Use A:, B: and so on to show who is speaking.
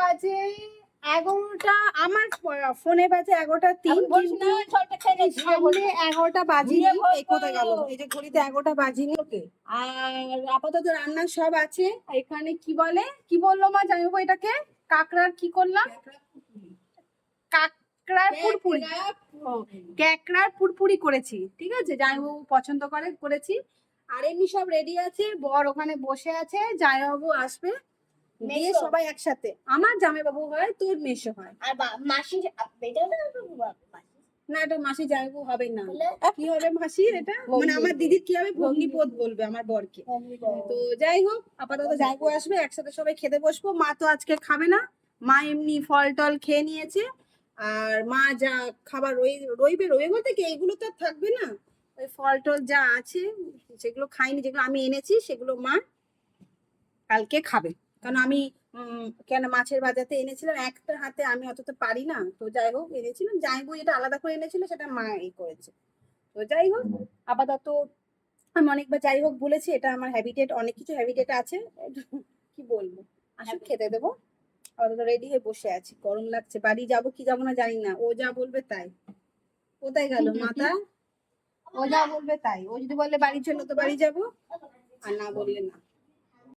A: বাজে 11টা, আমার ফোনে বাজে 11টা 3, সামনে 11টা বাজিনি। এই কোথায় গেল? এই যে ঘড়িতে 11টা বাজিনি। আর আপাতত রান্না সব আছে। এখানে কি বলে, কি বললো মা জামাইবাবু এটাকে? কাঁকড়ার কি করলাম? কাঁকড়ার পুরপুরি, ক্যাকড়ার পুরপুরি করেছি। ঠিক আছে, জামাইবাবু পছন্দ করে করেছি। আর এমনি সব রেডি আছে, বর ওখানে বসে আছে, জামাইবাবু আসবে, দিয়ে সবাই একসাথে। আমার জামাইবাবু হয়, তোর মেসো হয়।
B: আর মাসি
A: না, এটা মাসি জামাইবাবু হবে না। কি হবে মাসি? এটা মানে আমার দিদির কি হবে, ভগ্নিপদ বলবে আমার বরকে। তো যাই হোক, আপাতত জামাইবাবু আসবে, একসাথে সবাই খেতে বসবো। মা তো আজকে খাবে না, মা এমনি ফল টল খেয়ে নিয়েছে। আর মা যা খাবার রইবে বলতে কি, এইগুলো তো আর থাকবে না। ওই ফল টল যা আছে সেগুলো খাইনি, যেগুলো আমি এনেছি সেগুলো মা কালকে খাবে। কারণ আমি কেন মাছের বাজাতে এনেছিলাম, একটা হাতে আমি অত তো পারি না। তো যাই হোক এনেছিলাম, জামাইবাবু যেটা আলাদা করে এনেছিল সেটা মা করেছে। তো যাই হোক, আপাতত আমি অনেকবার যাই হোক বলেছি, এটা আমার হ্যাবিটেট, অনেক কিছু হ্যাবিটেট আছে। কি বলবো, আসুক খেতে দেবো। আপাতত রেডি হয়ে বসে আছি, গরম লাগছে। বাড়ি যাবো কি যাবো না জানি না, ও যা বলবে তাই। কোথায় গেল মাথা? ও যা বলবে তাই। ও যদি বলে বাড়ি চলো তো বাড়ি যাবো, আর না বললে না।